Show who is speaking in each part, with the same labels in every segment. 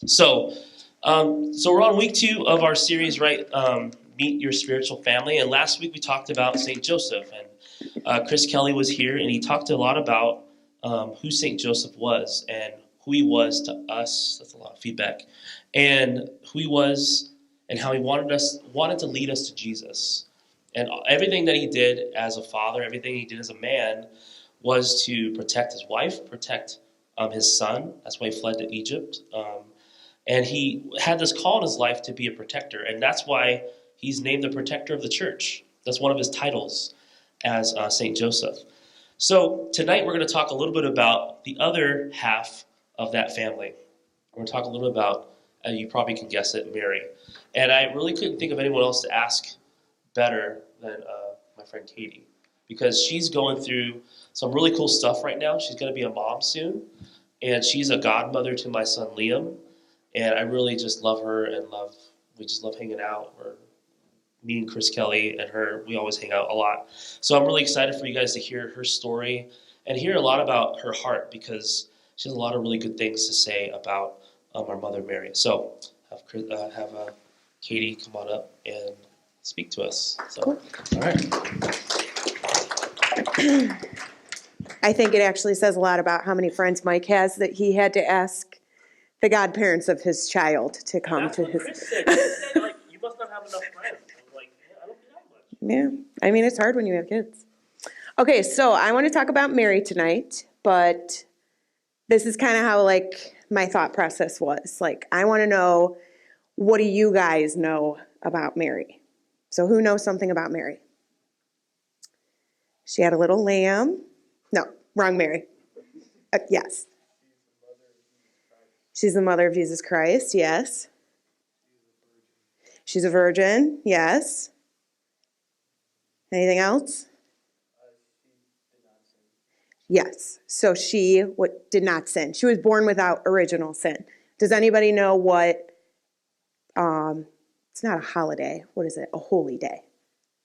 Speaker 1: So, so we're on week 2 of our series, right? Meet Your Spiritual Family. And last week we talked about St. Joseph, and Chris Kelly was here, and he talked a lot about who St. Joseph was and who he was to us. That's a lot of feedback. And who he was, and how he wanted to lead us to Jesus. And everything that he did as a father, everything he did as a man, was to protect his wife, protect his son. That's why he fled to Egypt. And he had this call in his life to be a protector. And that's why he's named the protector of the church. That's one of his titles as St. Joseph. So tonight we're going to talk a little bit about the other half of that family. We're going to talk a little bit about, you probably can guess it, Mary. And I really couldn't think of anyone else to ask better than my friend Katie, because she's going through some really cool stuff right now. She's going to be a mom soon, and she's a godmother to my son Liam. And I really just love her, and we just love hanging out. Or me and Chris Kelly and her, we always hang out a lot. So I'm really excited for you guys to hear her story and hear a lot about her heart, because she has a lot of really good things to say about our mother Mary. So have Katie come on up and speak to us. So, cool. All right.
Speaker 2: I think it actually says a lot about how many friends Mike has that he had to ask the godparents of his child to come to his.
Speaker 1: Chris said, like, you must not have enough friends. I was like, yeah, I don't do that much.
Speaker 2: Yeah, I mean, it's hard when you have kids. Okay, so I want to talk about Mary tonight, but this is kind of how, like, my thought process was. Like, I want to know, what do you guys know about Mary? So who knows something about Mary? She had a little lamb. No, wrong Mary. Yes. She's the mother of Jesus Christ, yes. She's a virgin, yes. Anything else? Yes. So she did not sin. She was born without original sin. Does anybody know what, it's not a holiday, what is it? A holy day.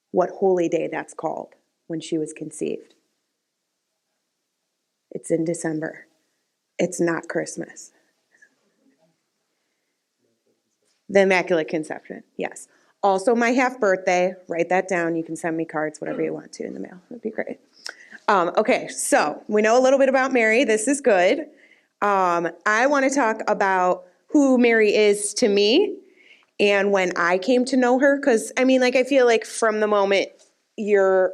Speaker 2: What holy day that's called when she was conceived? It's in December. It's not Christmas. The Immaculate Conception, yes. Also my half birthday, write that down. You can send me cards, whatever you want to in the mail. That'd be great. Okay, so we know a little bit about Mary. This is good. I want to talk about who Mary is to me and when I came to know her. Because, I mean, like, I feel like from the moment you're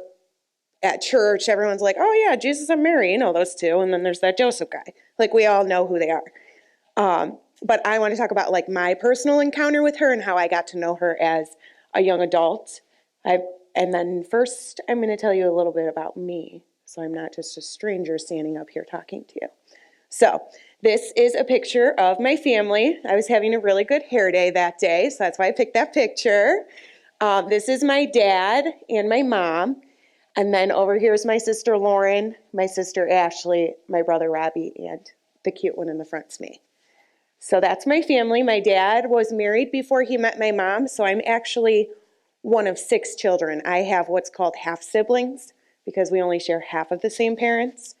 Speaker 2: at church, everyone's like, oh, yeah, Jesus and Mary, you know those two. And then there's that Joseph guy. Like, we all know who they are. But I want to talk about, like, my personal encounter with her and how I got to know her as a young adult. And then first, I'm going to tell you a little bit about me, so I'm not just a stranger standing up here talking to you. So this is a picture of my family. I was having a really good hair day that day, so that's why I picked that picture. This is my dad and my mom. And then over here is my sister Lauren, my sister Ashley, my brother Robbie, and the cute one in the front's me. So that's my family. My dad was married before he met my mom, so I'm actually one of 6 children. I have what's called half siblings because we only share half of the same parents.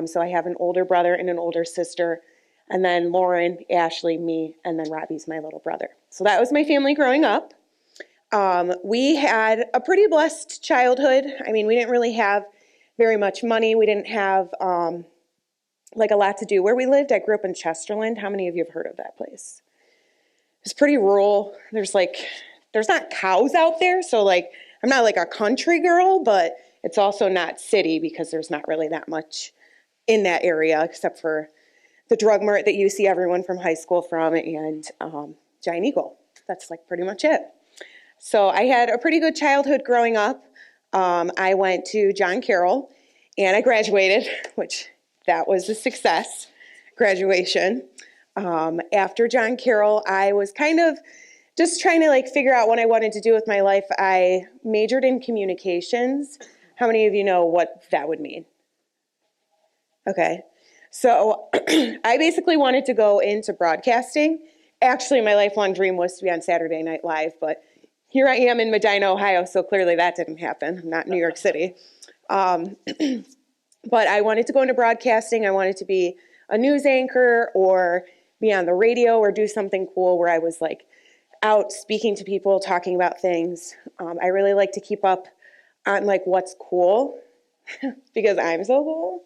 Speaker 2: So I have an older brother and an older sister, and then Lauren, Ashley, me, and then Robbie's my little brother. So that was my family growing up. We had a pretty blessed childhood. I mean, we didn't really have very much money. We didn't have like a lot to do where we lived. I grew up in Chesterland. How many of you have heard of that place? It's pretty rural. There's not cows out there. So like, I'm not like a country girl, but it's also not city because there's not really that much in that area except for the drug mart that you see everyone from high school from and Giant Eagle. That's like pretty much it. So I had a pretty good childhood growing up. I went to John Carroll and I graduated, which that was a success, graduation. After John Carroll, I was kind of just trying to like figure out what I wanted to do with my life. I majored in communications. How many of you know what that would mean? Okay. So I basically wanted to go into broadcasting. Actually, my lifelong dream was to be on Saturday Night Live, but here I am in Medina, Ohio, so clearly that didn't happen. I'm not in New York City. But I wanted to go into broadcasting. I wanted to be a news anchor or be on the radio or do something cool where I was like out speaking to people, talking about things. I really like to keep up on like what's cool because I'm so cool.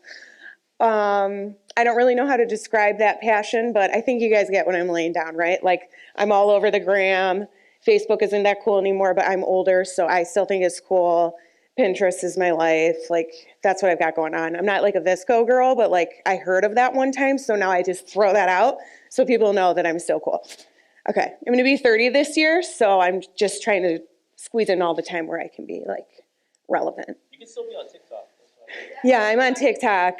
Speaker 2: I don't really know how to describe that passion, but I think you guys get what I'm laying down, right? Like I'm all over the gram. Facebook isn't that cool anymore, but I'm older, so I still think it's cool. Pinterest is my life. Like that's what I've got going on. I'm not like a Visco girl, but like I heard of that one time, so now I just throw that out so people know that I'm still cool. Okay, I'm going to be 30 this year, so I'm just trying to squeeze in all the time where I can be like relevant.
Speaker 1: You can still be on TikTok.
Speaker 2: Yeah, I'm on TikTok.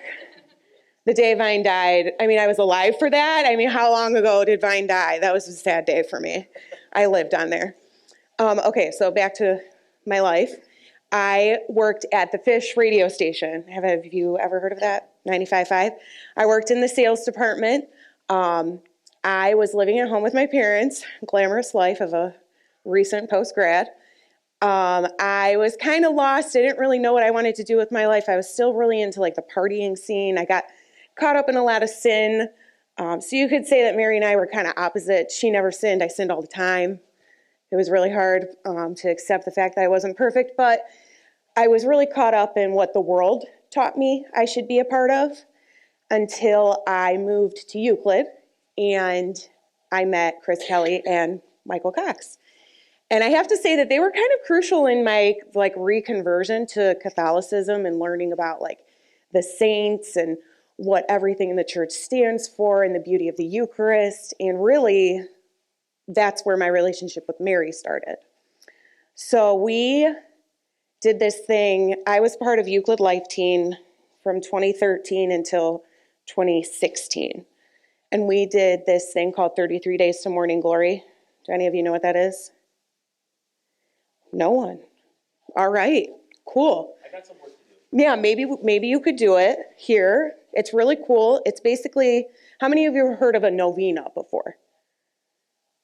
Speaker 2: The day Vine died, I mean, I was alive for that. I mean, how long ago did Vine die? That was a sad day for me. I lived on there. Okay, so back to my life. I worked at the Fish radio station. Have you ever heard of that? 95.5. I worked in the sales department. I was living at home with my parents, glamorous life of a recent post-grad. I was kind of lost. I didn't really know what I wanted to do with my life. I was still really into like the partying scene. I got caught up in a lot of sin. So you could say that Mary and I were kind of opposite. She never sinned. I sinned all the time. It was really hard to accept the fact that I wasn't perfect, but I was really caught up in what the world taught me I should be a part of until I moved to Euclid and I met Chris Kelly and Michael Cox. And I have to say that they were kind of crucial in my like reconversion to Catholicism and learning about like the saints and what everything in the church stands for and the beauty of the Eucharist. And really, that's where my relationship with Mary started. So we did this thing. I was part of Euclid Life Teen from 2013 until 2016. And we did this thing called 33 Days to Morning Glory. Do any of you know what that is? No one. All right, cool.
Speaker 1: I got some work to do.
Speaker 2: Yeah, maybe you could do it here. It's really cool. It's basically, how many of you have heard of a novena before?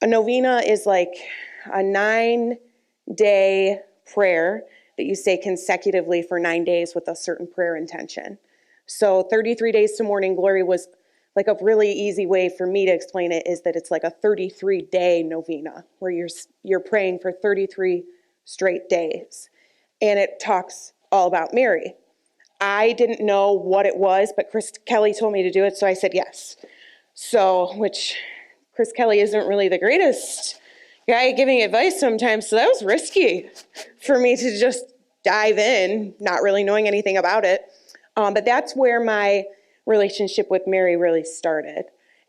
Speaker 2: A novena is like a 9-day prayer that you say consecutively for 9 days with a certain prayer intention. So 33 Days to Morning Glory was like a really easy way for me to explain it is that it's like a 33-day novena where you're praying for 33 straight days. And it talks all about Mary. I didn't know what it was, but Chris Kelly told me to do it, so I said yes. So, which Chris Kelly isn't really the greatest guy giving advice sometimes, so that was risky for me to just dive in, not really knowing anything about it. But that's where my relationship with Mary really started.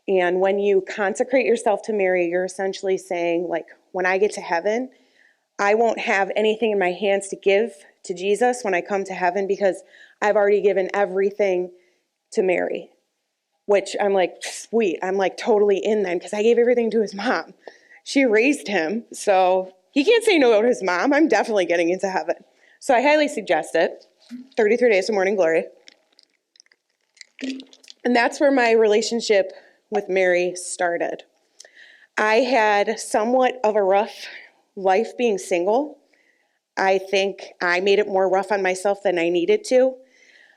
Speaker 2: And when you consecrate yourself to Mary, you're essentially saying, like, when I get to heaven, I won't have anything in my hands to give to Jesus when I come to heaven because I've already given everything to Mary, which I'm like, sweet. I'm like totally in then because I gave everything to his mom. She raised him, so he can't say no to his mom. I'm definitely getting into heaven. So I highly suggest it. 33 Days of Morning Glory. And that's where my relationship with Mary started. I had somewhat of a rough life being single. I think I made it more rough on myself than I needed to.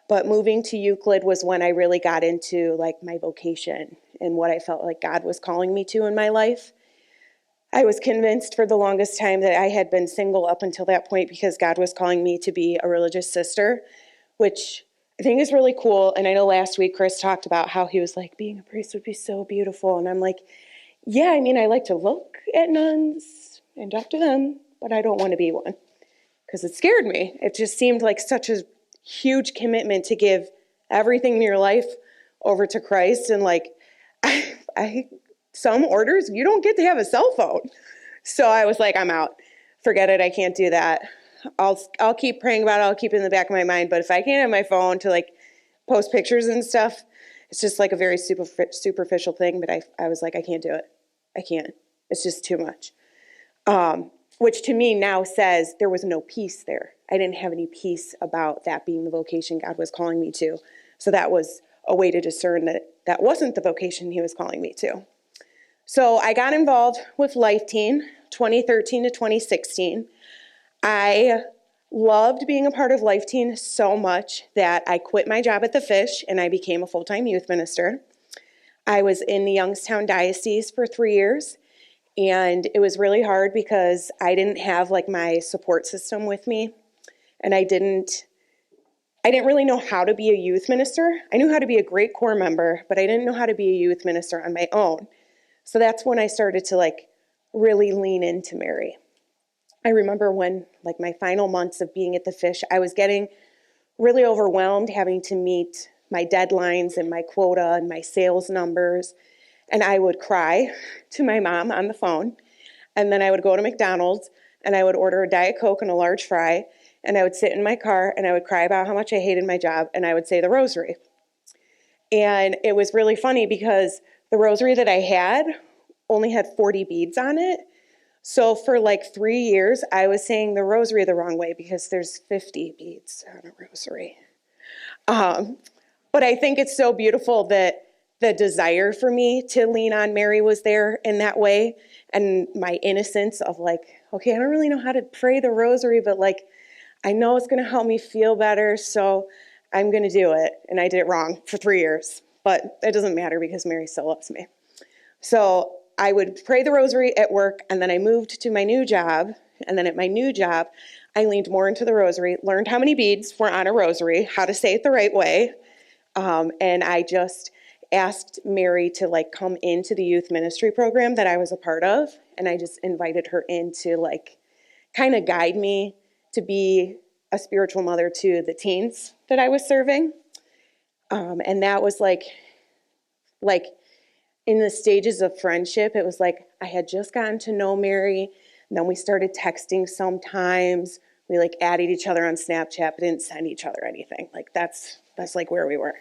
Speaker 2: But moving to Euclid was when I really got into like my vocation and what I felt like God was calling me to in my life. I was convinced for the longest time that I had been single up until that point because God was calling me to be a religious sister, which I think is really cool. And I know last week Chris talked about how he was like, being a priest would be so beautiful. And I'm like, yeah, I mean, I like to look at nuns and talk to them, but I don't want to be one because it scared me. It just seemed like such a huge commitment to give everything in your life over to Christ. And like, some orders, you don't get to have a cell phone. So I was like, I'm out. Forget it. I can't do that. I'll keep praying about it. I'll keep it in the back of my mind. But if I can't have my phone to like post pictures and stuff, it's just like a very superficial thing. But I was like, I can't do it. I can't. It's just too much. Which to me now says there was no peace there. I didn't have any peace about that being the vocation God was calling me to. So that was a way to discern that that wasn't the vocation he was calling me to. So I got involved with Life Teen 2013 to 2016. I loved being a part of Life Teen so much that I quit my job at the Fish and I became a full-time youth minister. I was in the Youngstown Diocese for 3 years, and it was really hard because I didn't have like my support system with me, and I didn't really know how to be a youth minister. I knew how to be a great core member, but I didn't know how to be a youth minister on my own. So that's when I started to like really lean into Mary. I remember when like my final months of being at the Fish, I was getting really overwhelmed having to meet my deadlines and my quota and my sales numbers. And I would cry to my mom on the phone. And then I would go to McDonald's and I would order a Diet Coke and a large fry. And I would sit in my car and I would cry about how much I hated my job. And I would say the rosary. And it was really funny because the rosary that I had only had 40 beads on it. So for like 3 years, I was saying the rosary the wrong way because there's 50 beads on a rosary. But I think it's so beautiful that the desire for me to lean on Mary was there in that way. And my innocence of like, okay, I don't really know how to pray the rosary, but like, I know it's going to help me feel better, so I'm going to do it. And I did it wrong for 3 years, but it doesn't matter because Mary still loves me. So I would pray the rosary at work, and then I moved to my new job. And then at my new job, I leaned more into the rosary, learned how many beads were on a rosary, how to say it the right way. And I just asked Mary to like come into the youth ministry program that I was a part of. And I just invited her in to like kind of guide me to be a spiritual mother to the teens that I was serving. And that was like in the stages of friendship, it was like I had just gotten to know Mary, and then we started texting sometimes. We like added each other on Snapchat, but didn't send each other anything. Like that's like where we were.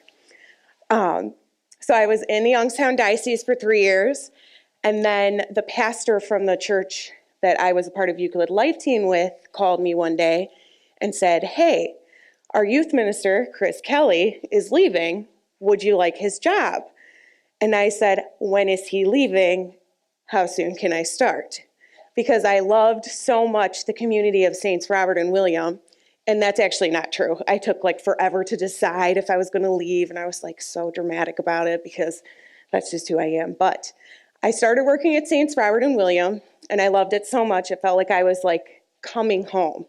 Speaker 2: So I was in the Youngstown Diocese for 3 years, and then the pastor from the church that I was a part of Euclid Life Team with called me one day and said, hey, our youth minister, Chris Kelly, is leaving. Would you like his job? And I said, when is he leaving? How soon can I start? Because I loved so much the community of Saints Robert and William. And that's actually not true. I took like forever to decide if I was going to leave. And I was like so dramatic about it because that's just who I am. But I started working at Saints Robert and William, and I loved it so much. It felt like I was like coming home.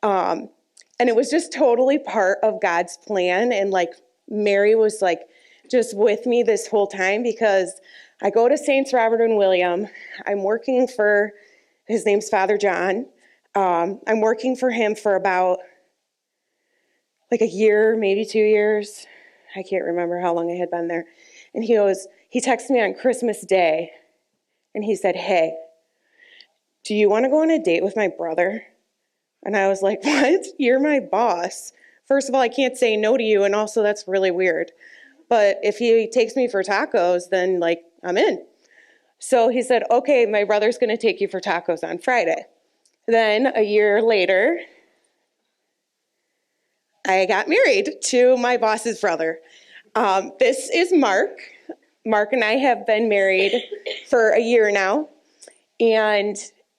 Speaker 2: And it was just totally part of God's plan. And like Mary was like just with me this whole time because I go to Saints Robert and William. I'm working for, his name's Father John. I'm working for him for about like a year, maybe 2 years. I can't remember how long I had been there. And he texted me on Christmas Day, and he said, hey, do you want to go on a date with my brother? And I was like, what? You're my boss. First of all, I can't say no to you, and also that's really weird. But if he takes me for tacos, then like I'm in. So he said, okay, my brother's going to take you for tacos on Friday. Then a year later, I got married to my boss's brother. This is Mark. Mark and I have been married for a year now. And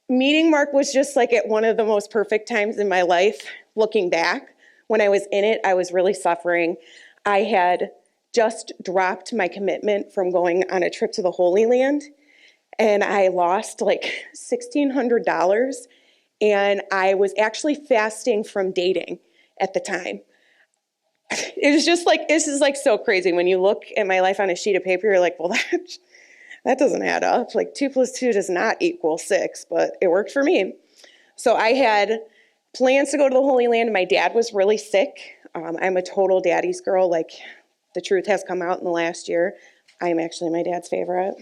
Speaker 2: meeting Mark was just like at one of the most perfect times in my life. Looking back, when I was in it, I was really suffering. I had just dropped my commitment from going on a trip to the Holy Land. And I lost like $1,600. And I was actually fasting from dating at the time. It was just like, this is like so crazy. When you look at my life on a sheet of paper, you're like, well, that doesn't add up. Like 2 + 2 does not equal 6, but it worked for me. So I had plans to go to the Holy Land. My dad was really sick. I'm a total daddy's girl. Like the truth has come out in the last year. I'm actually my dad's favorite.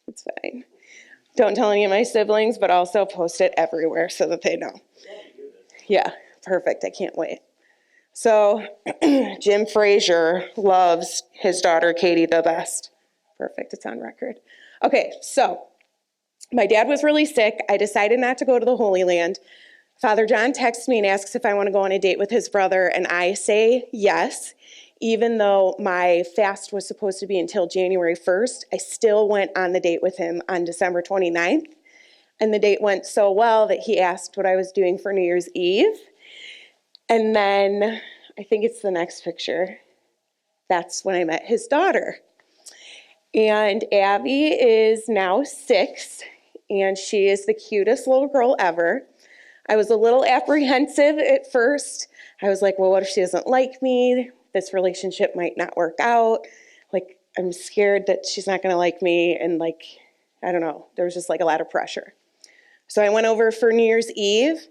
Speaker 2: It's fine. Don't tell any of my siblings, but also post it everywhere so that they know. Yeah, perfect. I can't wait. So Jim Fraser loves his daughter Katie the best. Perfect. It's on record. Okay, so my dad was really sick. I decided not to go to the Holy Land. Father John texts me and asks if I want to go on a date with his brother, and I say yes. Even though my fast was supposed to be until January 1st, I still went on the date with him on December 29th. And the date went so well that he asked what I was doing for New Year's Eve. And then I think it's the next picture. That's when I met his daughter. And Abby is now 6, and she is the cutest little girl ever. I was a little apprehensive at first. I was like, well, what if she doesn't like me? This relationship might not work out. Like, I'm scared that she's not going to like me. And like, I don't know. There was just like a lot of pressure. So I went over for New Year's Eve,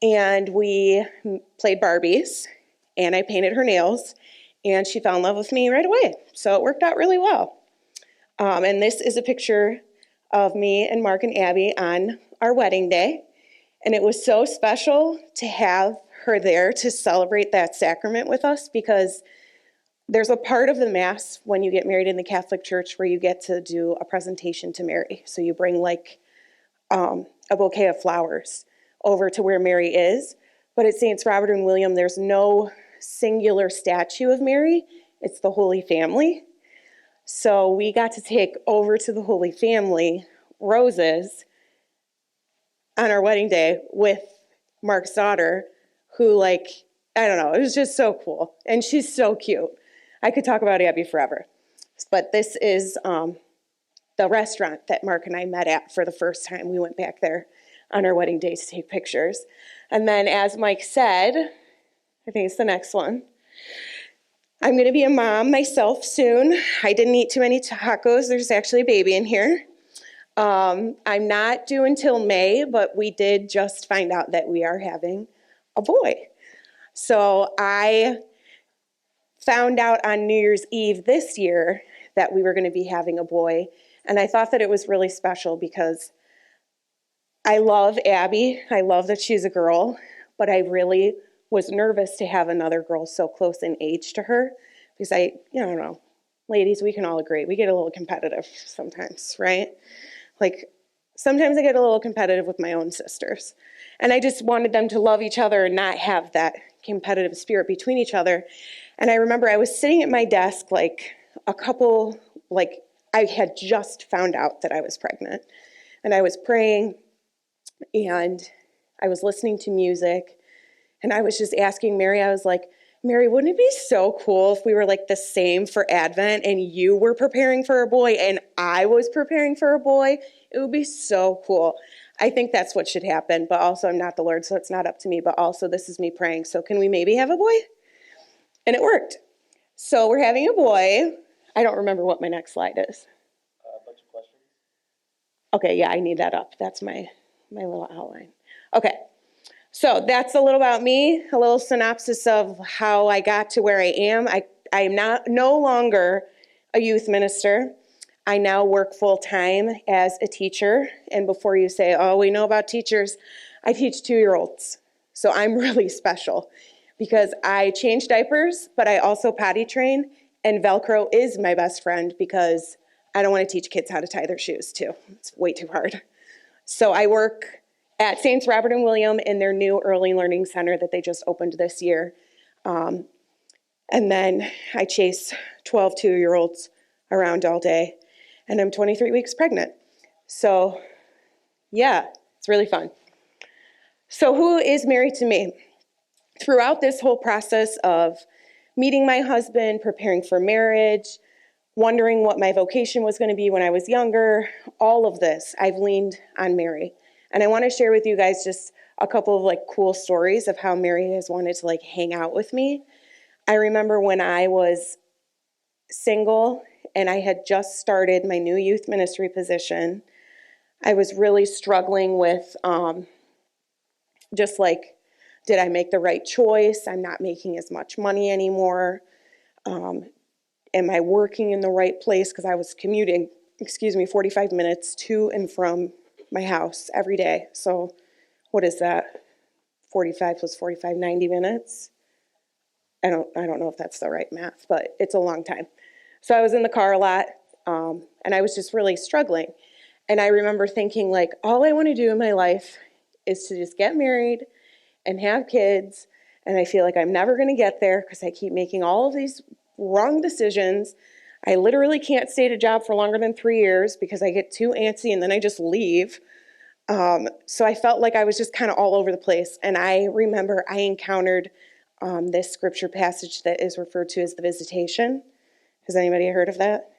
Speaker 2: and we played Barbies, and I painted her nails, and she fell in love with me right away. So it worked out really well. And this is a picture of me and Mark and Abby on our wedding day. And it was so special to have her there to celebrate that sacrament with us, because there's a part of the Mass when you get married in the Catholic Church where you get to do a presentation to Mary. So you bring like a bouquet of flowers over to where Mary is. But at Saints Robert and William, there's no singular statue of Mary. It's the Holy Family. So we got to take over to the Holy Family roses on our wedding day with Mark's daughter, who, like, I don't know, it was just so cool. And she's so cute. I could talk about Abby forever. But this is the restaurant that Mark and I met at for the first time. We went back there on our wedding day to take pictures. And then, as Mike said, I think it's the next one, I'm going to be a mom myself soon. I didn't eat too many tacos. There's actually a baby in here. I'm not due until May, but we did just find out that we are having a boy. So I found out on New Year's Eve this year that we were going to be having a boy, and I thought that it was really special because I love Abby. I love that she's a girl, but I really was nervous to have another girl so close in age to her, because I don't know, ladies, we can all agree, we get a little competitive sometimes, right? Like, sometimes I get a little competitive with my own sisters. And I just wanted them to love each other and not have that competitive spirit between each other. And I remember I was sitting at my desk, I had just found out that I was pregnant. And I was praying, and I was listening to music, and I was just asking Mary, I was like, Mary, wouldn't it be so cool if we were like the same for Advent, and you were preparing for a boy and I was preparing for a boy? It would be so cool. I think that's what should happen, but also I'm not the Lord, so it's not up to me, but also this is me praying. So can we maybe have a boy? And it worked. So we're having a boy. I don't remember what my next slide is.
Speaker 1: A bunch of questions.
Speaker 2: Okay, yeah, I need that up. That's my little outline. Okay. So that's a little about me, a little synopsis of how I got to where I am. I am no longer a youth minister. I now work full-time as a teacher. And before you say, oh, we know about teachers, I teach 2-year-olds. So I'm really special because I change diapers, but I also potty train. And Velcro is my best friend because I don't want to teach kids how to tie their shoes too. It's way too hard. So I work at Saints Robert and William in their new early learning center that they just opened this year. And then I chase 12 2-year-olds around all day, and I'm 23 weeks pregnant. So yeah, it's really fun. So who is Mary to me? Throughout this whole process of meeting my husband, preparing for marriage, wondering what my vocation was going to be when I was younger, all of this, I've leaned on Mary. And I want to share with you guys just a couple of cool stories of how Mary has wanted to hang out with me. I remember when I was single and I had just started my new youth ministry position, I was really struggling with did I make the right choice? I'm not making as much money anymore. Am I working in the right place? Because I was commuting, 45 minutes to and from my house every day. So what is that? 45 plus 45, 90 minutes? I don't know if that's the right math, but it's a long time. So I was in the car a lot, and I was just really struggling. And I remember thinking, all I want to do in my life is to just get married and have kids, and I feel like I'm never going to get there because I keep making all of these wrong decisions. I literally can't stay at a job for longer than 3 years because I get too antsy and then I just leave. So I felt like I was just kind of all over the place. And I remember I encountered this scripture passage that is referred to as the visitation. Has anybody heard of that?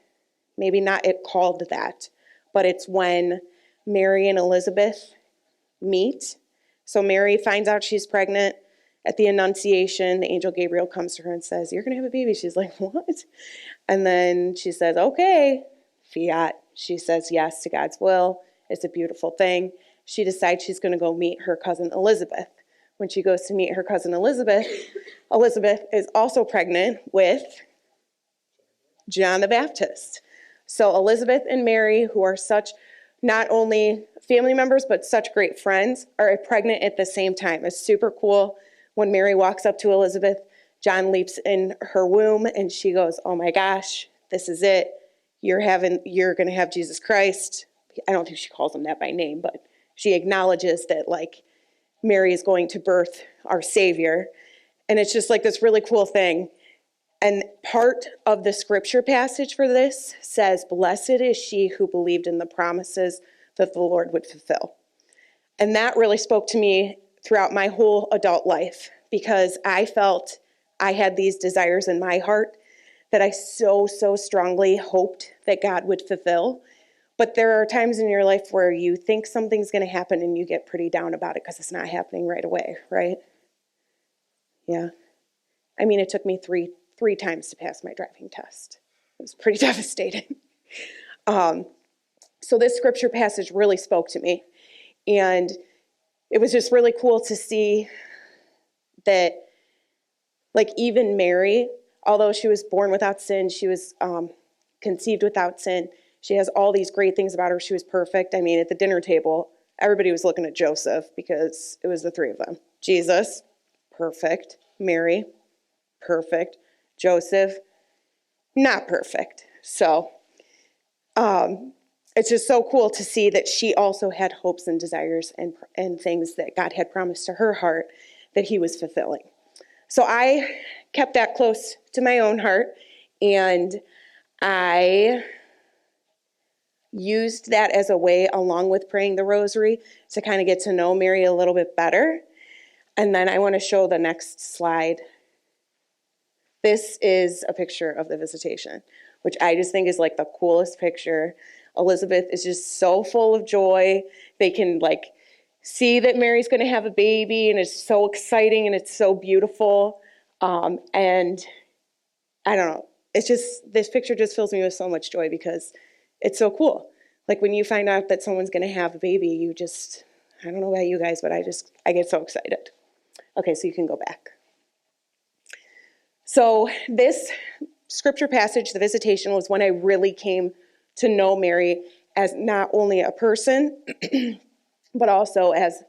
Speaker 2: maybe not it called that, but it's when Mary and Elizabeth meet. So Mary finds out she's pregnant. At the Annunciation, the angel Gabriel comes to her and says, "You're going to have a baby." She's like, "What?" And then she says, "Okay, fiat." She says yes to God's will. It's a beautiful thing. She decides she's going to go meet her cousin Elizabeth. When she goes to meet her cousin Elizabeth, Elizabeth is also pregnant with John the Baptist. So Elizabeth and Mary, who are such not only family members, but such great friends, are pregnant at the same time. It's super cool. When Mary walks up to Elizabeth, John leaps in her womb and she goes, "Oh my gosh, this is it. You're going to have Jesus Christ." I don't think she calls him that by name, but she acknowledges that like Mary is going to birth our Savior. And it's just like this really cool thing. And part of the scripture passage for this says, "Blessed is she who believed in the promises that the Lord would fulfill." And that really spoke to me throughout my whole adult life, because I felt I had these desires in my heart that I so strongly hoped that God would fulfill. But there are times in your life where you think something's going to happen and you get pretty down about it because it's not happening right away, right? Yeah. I mean, it took me three times to pass my driving test. It was pretty devastating. So this scripture passage really spoke to me. And it was just really cool to see that, like, even Mary, although she was born without sin, she was conceived without sin, she has all these great things about her. She was perfect. I mean, at the dinner table, everybody was looking at Joseph because it was the three of them. Jesus, perfect. Mary, perfect. Joseph, not perfect. So it's just so cool to see that she also had hopes and desires and things that God had promised to her heart that he was fulfilling. So I kept that close to my own heart, and I used that as a way, along with praying the rosary, to kind of get to know Mary a little bit better. And then I want to show the next slide. This is a picture of the visitation, which I just think is like the coolest picture. Elizabeth is just so full of joy. They can like see that Mary's going to have a baby, and it's so exciting and it's so beautiful. And I don't know, it's just, this picture just fills me with so much joy because it's so cool. Like when you find out that someone's going to have a baby, you just, I don't know about you guys, but I get so excited. Okay, so you can go back. So this scripture passage, the visitation, was when I really came to know Mary as not only a person, but also as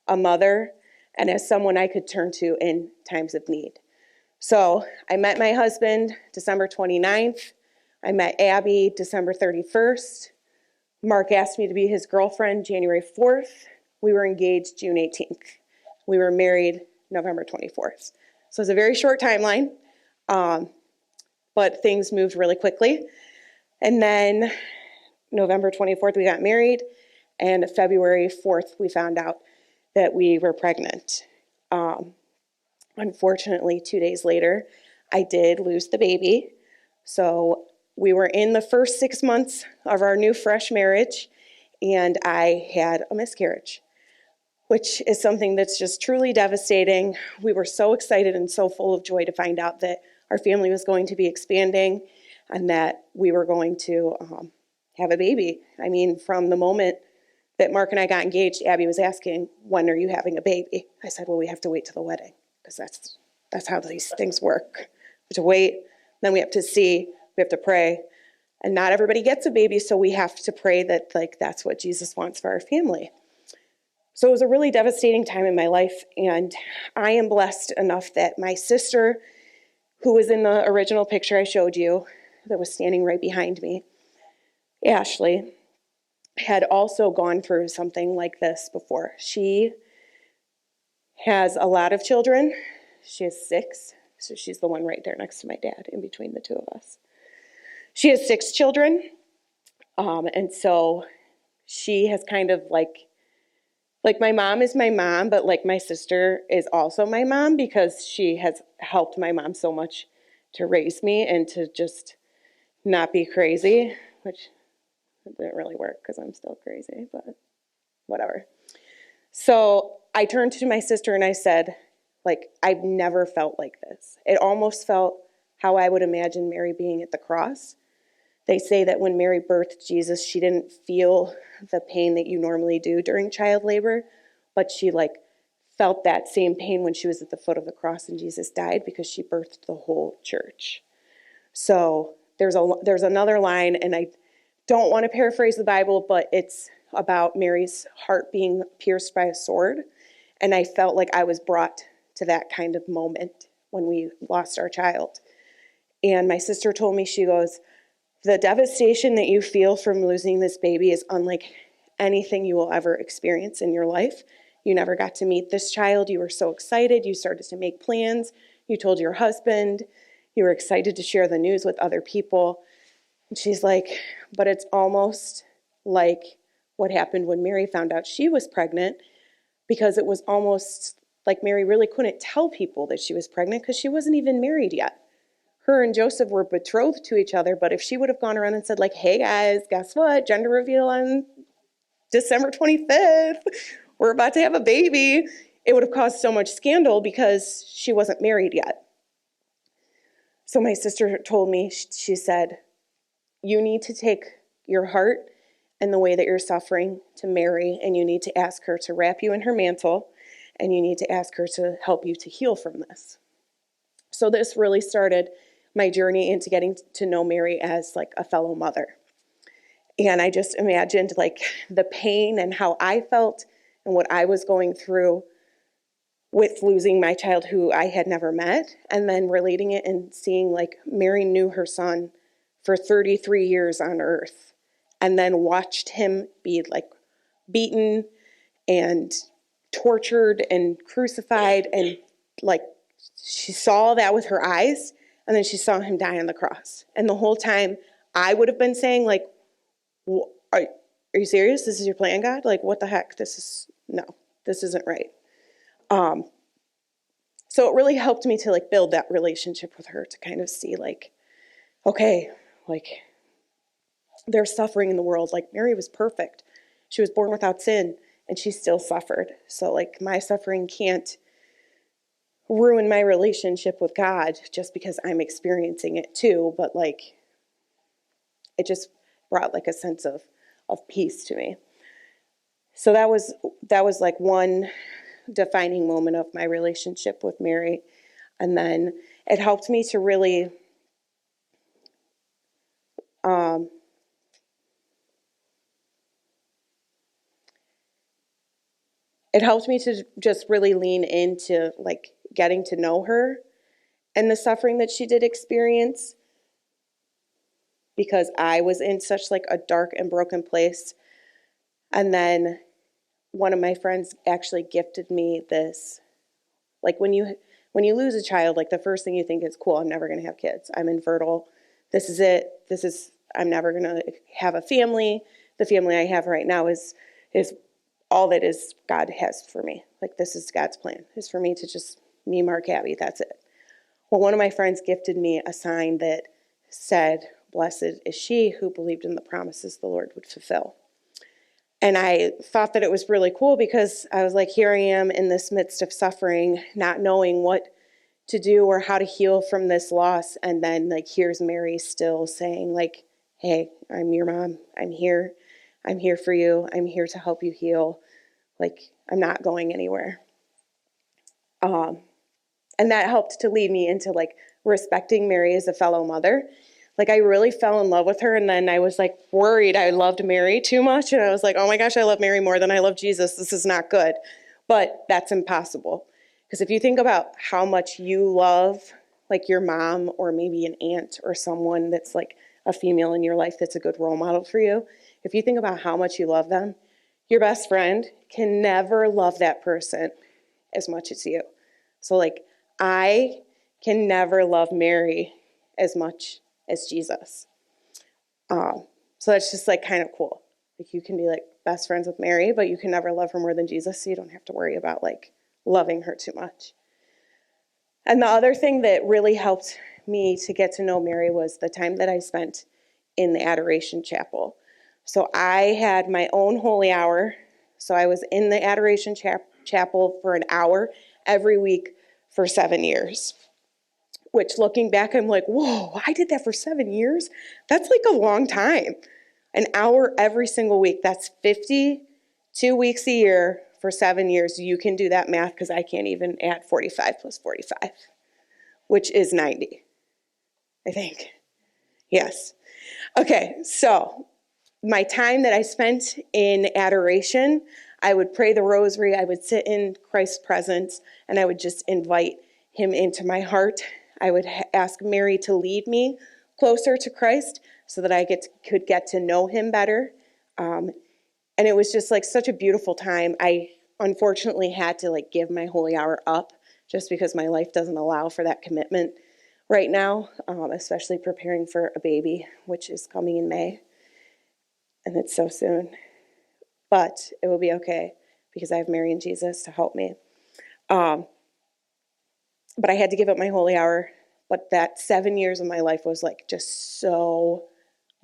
Speaker 2: a mother and as someone I could turn to in times of need. So I met my husband December 29th. I met Abby December 31st. Mark asked me to be his girlfriend January 4th. We were engaged June 18th. We were married November 24th. So it's a very short timeline, but things moved really quickly. And then November 24th, we got married, and February 4th, we found out that we were pregnant. Unfortunately, 2 days later, I did lose the baby. So we were in the first 6 months of our new fresh marriage, and I had a miscarriage, which is something that's just truly devastating. We were so excited and so full of joy to find out that our family was going to be expanding and that we were going to have a baby. I mean, from the moment that Mark and I got engaged, Abby was asking, "When are you having a baby?" I said, "Well, we have to wait till the wedding, because that's how these things work. We have to wait, then we have to see, we have to pray. And not everybody gets a baby, so we have to pray that like that's what Jesus wants for our family." So it was a really devastating time in my life, and I am blessed enough that my sister, who was in the original picture I showed you, that was standing right behind me, Ashley, had also gone through something like this before. She has a lot of children. She has 6, so she's the one right there next to my dad, in between the two of us. She has 6 children, and so she has kind of like my mom is my mom, but like my sister is also my mom because she has helped my mom so much to raise me and to just not be crazy. which didn't really work because I'm still crazy, but whatever. So I turned to my sister and I said, like, I've never felt like this. It almost felt how I would imagine Mary being at the cross. They say that when Mary birthed Jesus, she didn't feel the pain that you normally do during child labor, but she like felt that same pain when she was at the foot of the cross and Jesus died because she birthed the whole church. So there's another line, and I don't want to paraphrase the Bible, but it's about Mary's heart being pierced by a sword. And I felt like I was brought to that kind of moment when we lost our child. And my sister told me, she goes, the devastation that you feel from losing this baby is unlike anything you will ever experience in your life. You never got to meet this child. You were so excited. You started to make plans. You told your husband. You were excited to share the news with other people. And she's like, but it's almost like what happened when Mary found out she was pregnant, because it was almost like Mary really couldn't tell people that she was pregnant because she wasn't even married yet. Her and Joseph were betrothed to each other, but if she would have gone around and said, like, hey guys, guess what? Gender reveal on December 25th. We're about to have a baby. It would have caused so much scandal because she wasn't married yet. So my sister told me, she said, you need to take your heart and the way that you're suffering to Mary, and you need to ask her to wrap you in her mantle, and you need to ask her to help you to heal from this. So this really started my journey into getting to know Mary as like a fellow mother. And I just imagined like the pain and how I felt and what I was going through with losing my child who I had never met, and then relating it and seeing like Mary knew her son for 33 years on earth and then watched him be like beaten and tortured and crucified, and like she saw that with her eyes, and then she saw him die on the cross. And the whole time I would have been saying like, are you serious? This is your plan, God? Like, what the heck? This isn't right. So it really helped me to like build that relationship with her, to kind of see like, okay, like there's suffering in the world. Like Mary was perfect. She was born without sin and she still suffered. So like my suffering can't ruin my relationship with God just because I'm experiencing it too. But like, it just brought like a sense of peace to me. So that was like one defining moment of my relationship with Mary. And then it helped me to really just really lean into like getting to know her and the suffering that she did experience, because I was in such like a dark and broken place. And then one of my friends actually gifted me this, like when you lose a child, like the first thing you think is, cool, I'm never going to have kids. I'm infertile. This is it. I'm never going to have a family. The family I have right now is all that is God has for me. Like this is God's plan, is for me to just, me, Mark, Abby, that's it. Well, one of my friends gifted me a sign that said, blessed is she who believed in the promises the Lord would fulfill. And I thought that it was really cool because I was like, here I am in this midst of suffering, not knowing what to do or how to heal from this loss. And then like, here's Mary still saying like, hey, I'm your mom. I'm here. I'm here for you. I'm here to help you heal. Like, I'm not going anywhere. And that helped to lead me into like respecting Mary as a fellow mother. Like I really fell in love with her, and then I was like worried I loved Mary too much, and I was like, oh my gosh, I love Mary more than I love Jesus. This is not good. But that's impossible. Because if you think about how much you love like your mom or maybe an aunt or someone that's like a female in your life that's a good role model for you, if you think about how much you love them, your best friend can never love that person as much as you. So like I can never love Mary as much as Jesus. So that's just like kind of cool. Like you can be like best friends with Mary, but you can never love her more than Jesus, so you don't have to worry about like loving her too much. And the other thing that really helped me to get to know Mary was the time that I spent in the Adoration Chapel. So I had my own holy hour. So I was in the Adoration Chapel for an hour every week for 7 years. Which, looking back, I'm like, whoa, I did that for 7 years? That's like a long time. An hour every single week. That's 52 weeks a year for 7 years. You can do that math because I can't even add 45 plus 45, which is 90, I think. Yes. Okay, so my time that I spent in adoration, I would pray the rosary, I would sit in Christ's presence, and I would just invite him into my heart. I would ask Mary to lead me closer to Christ so that I could get to know him better. And it was just like such a beautiful time. I unfortunately had to like give my holy hour up just because my life doesn't allow for that commitment right now, especially preparing for a baby, which is coming in May. And it's so soon. But it will be okay because I have Mary and Jesus to help me. But I had to give up my holy hour. But that 7 years of my life was like just so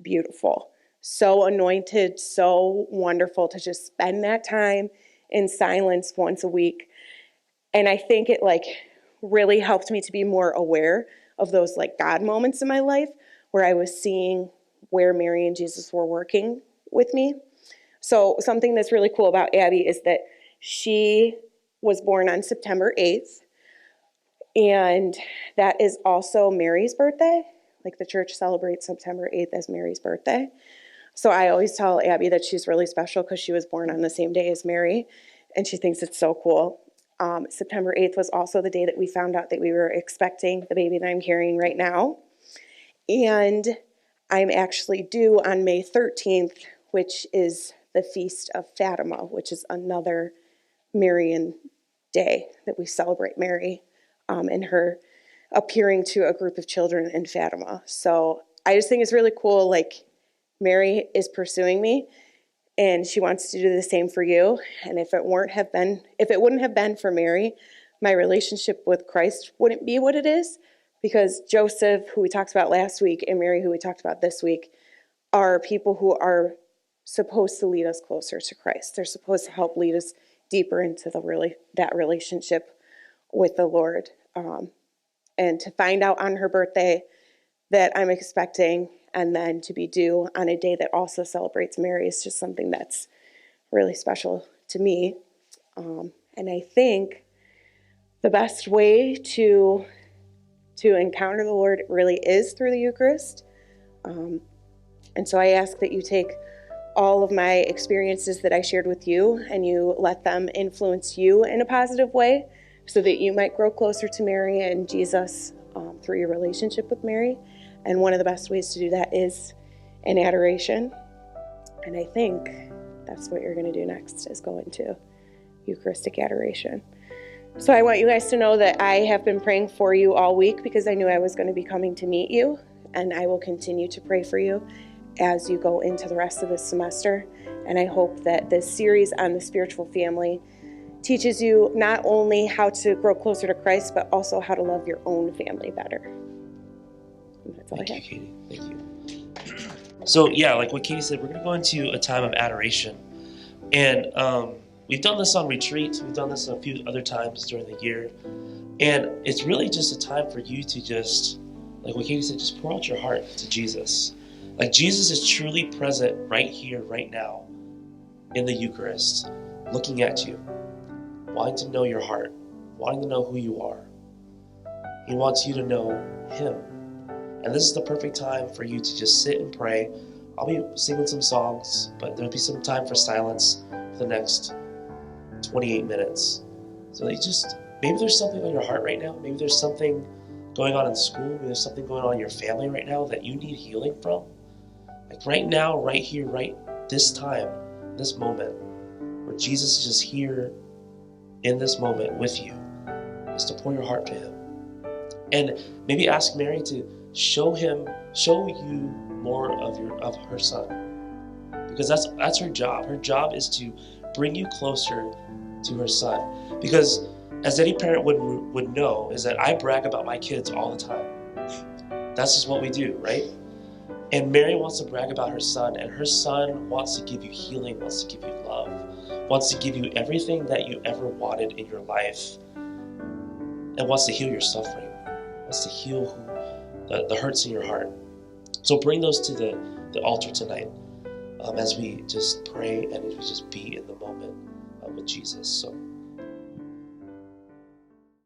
Speaker 2: beautiful, so anointed, so wonderful to just spend that time in silence once a week. And I think it like really helped me to be more aware of those like God moments in my life where I was seeing where Mary and Jesus were working with me. So something that's really cool about Abby is that she was born on September 8th. And that is also Mary's birthday. Like the church celebrates September 8th as Mary's birthday. So I always tell Abby that she's really special because she was born on the same day as Mary. And she thinks it's so cool. September 8th was also the day that we found out that we were expecting the baby that I'm carrying right now. And I'm actually due on May 13th, which is the Feast of Fatima, which is another Marian day that we celebrate Mary. And her appearing to a group of children in Fatima. So I just think it's really cool, like Mary is pursuing me and she wants to do the same for you. And if it wouldn't have been for Mary, my relationship with Christ wouldn't be what it is, because Joseph, who we talked about last week, and Mary, who we talked about this week, are people who are supposed to lead us closer to Christ. They're supposed to help lead us deeper into that relationship with the Lord. And to find out on her birthday that I'm expecting and then to be due on a day that also celebrates Mary is just something that's really special to me. And I think the best way to encounter the Lord really is through the Eucharist. And so I ask that you take all of my experiences that I shared with you and you let them influence you in a positive way, so that you might grow closer to Mary and Jesus through your relationship with Mary. And one of the best ways to do that is in adoration. And I think that's what you're going to do next, is go into Eucharistic adoration. So I want you guys to know that I have been praying for you all week because I knew I was going to be coming to meet you. And I will continue to pray for you as you go into the rest of this semester. And I hope that this series on the spiritual family teaches you not only how to grow closer to Christ, but also how to love your own family better. And that's all I have.
Speaker 1: Thank you, Katie. Thank you. So yeah, like what Katie said, we're going to go into a time of adoration. And we've done this on retreat. We've done this a few other times during the year. And it's really just a time for you to just, like what Katie said, just pour out your heart to Jesus. Like Jesus is truly present right here, right now, in the Eucharist, looking at you, wanting to know your heart, wanting to know who you are. He wants you to know him. And this is the perfect time for you to just sit and pray. I'll be singing some songs, but there'll be some time for silence for the next 28 minutes. So that you just, maybe there's something on your heart right now. Maybe there's something going on in school. Maybe there's something going on in your family right now that you need healing from. Like right now, right here, right this time, this moment, where Jesus is just here in this moment with you, is to pour your heart to him. And maybe ask Mary to show you more of her son. Because that's her job. Her job is to bring you closer to her son. Because as any parent would know, is that I brag about my kids all the time. That's just what we do, right? And Mary wants to brag about her son, and her son wants to give you healing, wants to give you love, wants to give you everything that you ever wanted in your life, and wants to heal your suffering, wants to heal the hurts in your heart. So bring those to the altar tonight as we just pray and we just be in the moment with Jesus. So